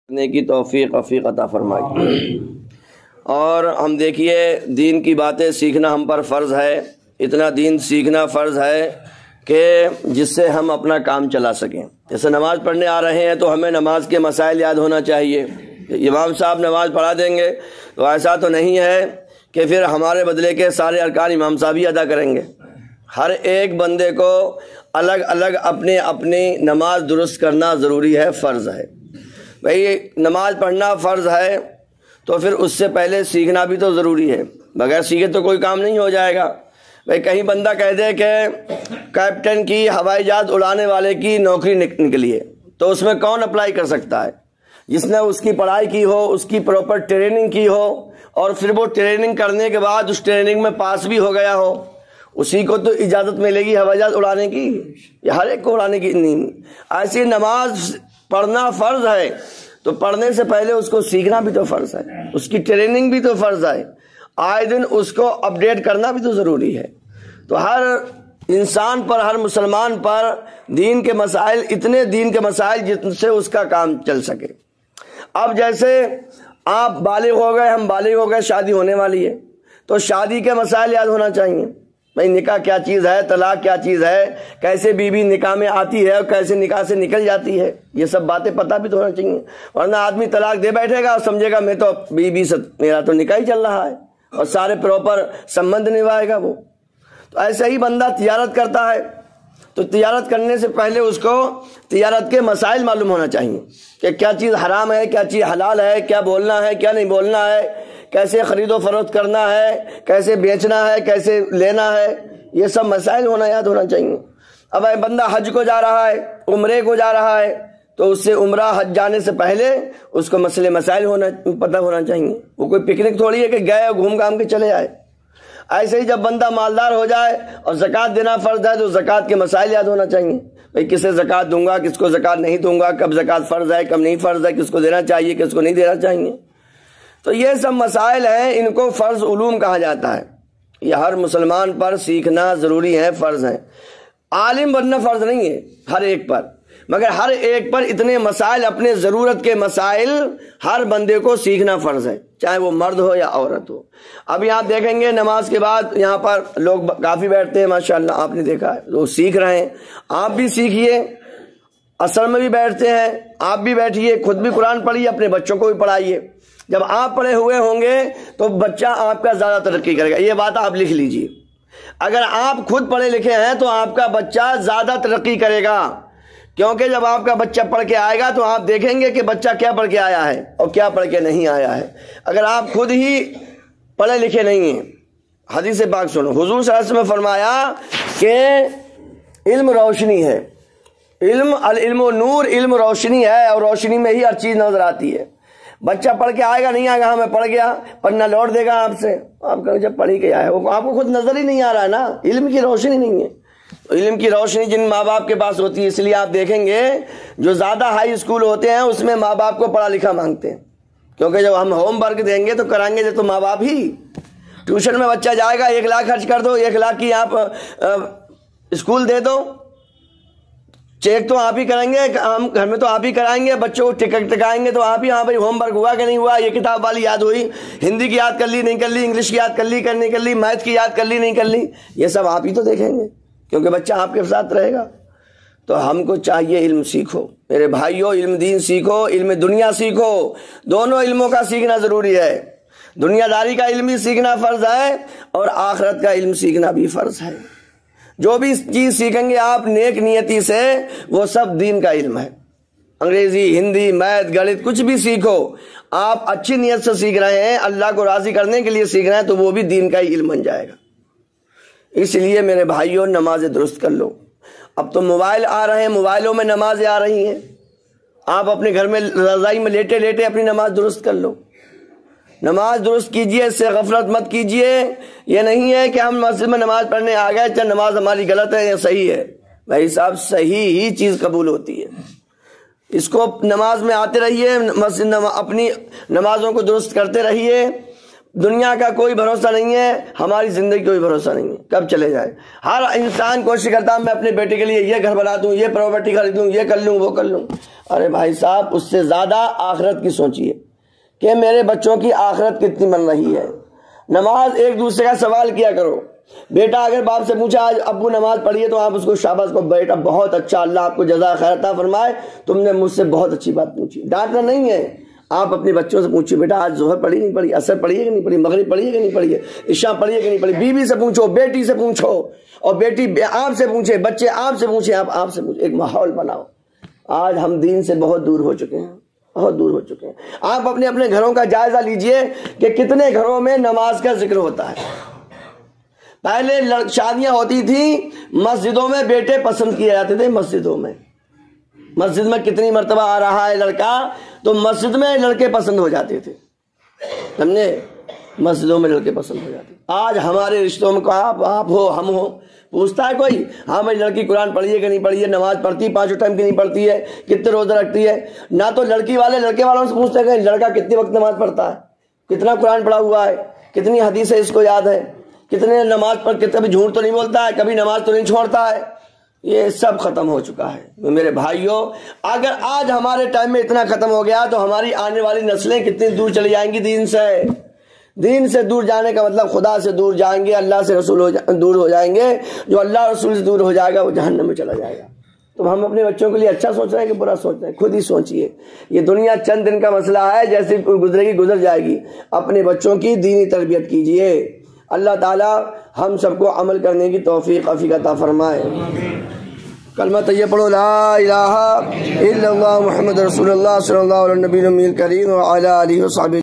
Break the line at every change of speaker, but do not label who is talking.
کرنے کی توفیق عطا فرمائے۔ اور ہم دیکھیے دین کی باتیں سیکھنا ہم پر فرض ہے، اتنا دین سیکھنا فرض ہے کہ جس سے ہم اپنا کام چلا سکیں۔ جیسے نماز پڑھنے آ رہے ہیں تو ہمیں نماز کے مسائل یاد ہونا چاہیے۔ امام صاحب نماز پڑھا دیں گے تو ایسا تو نہیں ہے کہ پھر ہمارے بدلے کے سارے ارکان امام صاحب ہی ادا کریں گے۔ ہر ایک بندے کو الگ الگ اپنی نماز درست کرنا ضروری ہے، فرض ہے۔ بھئی نماز پڑھنا فرض ہے تو پھر اس سے پہلے سیکھنا بھی تو ضروری ہے، بغیر سیکھے تو کوئی کام نہیں ہو جائے گا۔ بھئی کہیں بندہ کہہ دے کہ کیپٹن کی ہوائی جہاز اڑانے والے کی نوکری نکلی ہے تو اس میں کون اپلائی کر سکتا ہے؟ جس نے اس کی پڑھائی کی ہو، اس کی پراپر ٹریننگ کی ہو اور پھر وہ ٹریننگ کرنے کے بعد اس ٹریننگ میں پاس بھی ہو گیا ہو، اسی کو تو اجازت ملے گی ہوائی جہاز اڑانے کی، یا ہر ایک کو اڑانے کی نہیں۔ ایسی نماز پڑھنا فرض ہے تو پڑھنے سے پہلے اس کو سیکھنا بھی تو فرض ہے، اس کی ٹریننگ بھی تو فرض ہے، آئے دن اس کو اپڈیٹ کرنا بھی تو ضروری ہے۔ تو ہر انسان پر، ہر مسلمان پر دین کے مسائل، اتنے دین کے مسائل جن سے اس کا کام چل سکے۔ اب جیسے آپ بالغ ہو گئے، ہم بالغ ہو گئے، شادی ہونے والی ہے تو شادی کے مسائل یاد ہونا چاہیے۔ بھائی نکاح کیا چیز ہے، طلاق کیا چیز ہے، کیسے بیوی نکاح میں آتی ہے اور کیسے نکاح سے نکل جاتی ہے، یہ سب باتیں پتہ بھی تو ہونا چاہیے۔ ورنہ آدمی طلاق دے بیٹھے گا اور سمجھے گا میں تو بیوی سے میرا تو نکاح ہی چل رہا ہے اور سارے پراپر سمبند نبھائے گا وہ۔ تو ایسے ہی بندہ تجارت کرتا ہے تو تجارت کرنے سے پہلے اس کو تجارت کے مسائل معلوم ہونا چاہیے کہ کیا چیز حرام ہے، کیا چیز حلال ہے، کیا بولنا ہے، کیا نہیں بولنا ہے، کیسے خرید و فروخت کرنا ہے، کیسے بیچنا ہے، کیسے لینا ہے، یہ سب مسائل ہونا یاد ہونا چاہیے۔ اب بندہ حج کو جا رہا ہے، عمرے کو جا رہا ہے تو اس سے عمرہ حج جانے سے پہلے اس کو مسئلے مسائل پتہ ہونا چاہیے۔ وہ کوئی پکنک تھوڑی ہے کہ گئے اور گھوم گھام کے چلے آئے۔ ایسے ہی جب بندہ مالدار ہو جائے اور زکوٰۃ دینا فرض ہے تو زکوٰۃ کے مسائل یاد ہونا چاہیے۔ بھئی کسے زکوٰۃ دوں گا، کس کو زکوٰۃ نہیں دوں گا، کب زکوٰۃ فرض ہے، کب نہیں فرض ہے، کس کو دینا چاہیے، کس کو نہیں دینا چاہیے۔ تو یہ سب مسائل ہیں، ان کو فرض علوم کہا جاتا ہے۔ یہ ہر مسلمان پر سیکھنا ضروری ہے، فرض ہے۔ عالم بننا فرض نہیں ہے ہر ایک پر، مگر ہر ایک پر اتنے مسائل، اپنے ضرورت کے مسائل ہر بندے کو سیکھنا فرض ہے، چاہے وہ مرد ہو یا عورت ہو۔ اب یہاں دیکھیں گے نماز کے بعد یہاں پر لوگ کافی بیٹھتے ہیں، ماشاءاللہ آپ نے دیکھا ہے، لوگ سیکھ رہے ہیں، آپ بھی سیکھیے۔ اثر میں بھی بیٹھتے ہیں، آپ بھی بیٹھیے، خود بھی قرآن پڑھیے، اپنے بچوں کو بھی پڑھائیے۔ جب آپ پڑھے ہوئے ہوں گے تو بچہ آپ کا زیادہ ترقی کرے گا، یہ بات آپ لکھ لیجئے۔ اگر آپ خود پڑھے لکھے ہیں تو آپ کا بچہ زیادہ ترقی کرے گا، کیونکہ جب آپ کا بچہ پڑھ کے آئے گا تو آپ دیکھیں گے کہ بچہ کیا پڑھ کے آیا ہے اور کیا پڑھ کے نہیں آیا ہے۔ اگر آپ خود ہی پڑھے لکھے نہیں ہیں، حدیث پاک سنو، حضور صلی اللہ علیہ وسلم نے فرمایا کہ علم روشنی ہے، العلم نور، علم روشنی ہے اور روشنی میں ہی ہر چیز نظر آتی ہے۔ بچہ پڑھ کے آئے گا، نہیں آئے گا، ہاں میں پڑھ گیا، پڑھنا لوٹ دے گا آپ سے، آپ کہیں جب پڑھ ہی کے آئے، وہ آپ کو خود نظر ہی نہیں آ رہا ہے نا، علم کی روشنی نہیں ہے۔ علم کی روشنی جن ماں باپ کے پاس ہوتی ہے، اس لیے آپ دیکھیں گے جو زیادہ ہائی اسکول ہوتے ہیں اس میں ماں باپ کو پڑھا لکھا مانگتے ہیں، کیونکہ جب ہم ہوم ورک دیں گے تو کرائیں گے تو ماں باپ ہی۔ ٹیوشن میں بچہ جائے گا، 1 لاکھ خرچ کر دو، 1 لاکھ کی آپ اسکول دے دو، چیک تو آپ ہی کریں گے، ہم گھر میں تو آپ ہی کرائیں گے، بچوں کو ٹکٹ ٹکائیں گے تو آپ ہی، ہاں بھائی ہوم ورک ہوا کہ نہیں ہوا، یہ کتاب والی یاد ہوئی، ہندی کی یاد کر لی نہیں کر لی، انگلش کی یاد کر لی نہیں کر لی، میتھ کی یاد کر لی نہیں کر لی، یہ سب آپ ہی تو دیکھیں گے کیونکہ بچہ آپ کے ساتھ رہے گا۔ تو ہم کو چاہیے علم سیکھو میرے بھائیوں، علم دین سیکھو، علم دنیا سیکھو، دونوں علموں کا سیکھنا ضروری ہے۔ دنیا داری کا علم بھی سیکھنا فرض ہے اور آخرت کا علم سیکھنا بھی فرض ہے۔ جو بھی چیز سیکھیں گے آپ نیک نیتی سے، وہ سب دین کا علم ہے۔ انگریزی، ہندی، میتھ، گڑت، کچھ بھی سیکھو، آپ اچھی نیت سے سیکھ رہے ہیں، اللہ کو راضی کرنے کے لیے سیکھ رہے ہیں تو وہ بھی دین کا ہی علم بن جائے گا۔ اس لیے میرے بھائیوں نمازیں درست کر لو۔ اب تو موبائل آ رہے ہیں، موبائلوں میں نمازیں آ رہی ہیں، آپ اپنے گھر میں رضائی میں لیٹے لیٹے اپنی نماز درست کر لو۔ نماز درست کیجئے، اس سے غفلت مت کیجئے۔ یہ نہیں ہے کہ ہم مسجد میں نماز پڑھنے آ گئے، چل نماز ہماری غلط ہے یا صحیح ہے۔ بھائی صاحب صحیح ہی چیز قبول ہوتی ہے، اس کو نماز میں آتے رہیے، مسجد اپنی نمازوں کو درست کرتے رہیے، دنیا کا کوئی بھروسہ نہیں ہے، ہماری زندگی کوئی بھروسہ نہیں ہے، کب چلے جائے۔ ہر انسان کوشش کرتا ہے میں اپنے بیٹے کے لیے یہ گھر بنا دوں، یہ پراپرٹی خریدوں، یہ کر لوں، وہ کر لوں۔ ارے بھائی صاحب، اس سے زیادہ آخرت کی سوچیے کہ میرے بچوں کی آخرت کتنی بن رہی ہے۔ نماز ایک دوسرے کا سوال کیا کرو۔ بیٹا اگر باپ سے پوچھا آج ابو نماز پڑھی ہے تو آپ اس کو شاباش کو، بیٹا بہت اچھا، اللہ آپ کو جزائے خیر عطا فرمائے، تم نے مجھ سے بہت اچھی بات پوچھی۔ ڈانٹنا نہیں ہے، آپ اپنے بچوں سے پوچھیے بیٹا آج ظہر پڑھی نہیں پڑھی، عصر پڑھی ہے کہ نہیں پڑھی، مغرب پڑھی ہے کہ نہیں پڑھی ہے، عشاء پڑھی ہے کہ نہیں پڑھی۔ بیوی سے پوچھو، بیٹی سے پوچھو، اور بیٹی آپ سے پوچھے، بچے آپ سے پوچھیں، آپ سے پوچھیں، ایک ماحول بناؤ۔ آج ہم دین سے بہت دور ہو چکے ہیں، بہت دور ہو چکے ہیں۔ آپ اپنے اپنے گھروں کا جائزہ لیجئے کہ کتنے گھروں میں نماز کا ذکر ہوتا ہے۔ پہلے شادیاں ہوتی تھیں مسجدوں میں، بیٹے پسند کیے جاتے تھے مسجدوں میں۔ مسجد میں کتنی مرتبہ آ رہا ہے لڑکا تو مسجد میں لڑکے پسند ہو جاتے تھے، سمجھے، مسجدوں میں لڑکے پسند ہو جاتے۔ آج ہمارے رشتوں میں آپ ہو ہم ہو، پوچھتا ہے کوئی ہاں بھائی لڑکی قرآن پڑھی ہے کہ نہیں پڑھی ہے، نماز پڑھتی ہے 5 ٹائم کی نہیں پڑھتی ہے، کتنے روزہ رکھتی ہے؟ نہ تو لڑکی والے لڑکے والوں سے پوچھتے ہیں کہ لڑکا کتنے وقت نماز پڑھتا ہے، کتنا قرآن پڑھا ہوا ہے، کتنی حدیثیں اس کو یاد ہے، کتنے نماز پڑھ، کبھی جھوٹ تو نہیں بولتا ہے، کبھی نماز تو نہیں چھوڑتا ہے۔ یہ سب ختم ہو چکا ہے میرے بھائیوں۔ اگر آج ہمارے ٹائم میں اتنا ختم ہو گیا تو ہماری آنے والی نسلیں کتنی دور چلی جائیں گی دین سے۔ دین سے دور جانے کا مطلب خدا سے دور جائیں گے، اللہ سے رسول دور ہو جائیں گے۔ جو اللہ رسول سے دور ہو جائے گا وہ جہنم میں چلا جائے گا۔ تو ہم اپنے بچوں کے لیے اچھا سوچ رہے ہیں کہ برا سوچ رہے ہیں؟ خود ہی سوچئے۔ یہ دنیا چند دن کا مسئلہ ہے، جیسے گزرے گی گزر جائے گی۔ اپنے بچوں کی دینی تربیت کیجئے۔ اللہ تعالی ہم سب کو عمل کرنے کی توفیق عطا فرمائے۔ کلمہ طیبہ پڑھو، لا الہ الا اللہ محمد رسول اللہ صلی اللہ علیہ نبی الامی الکریم وعلی آلہ وصحبہ۔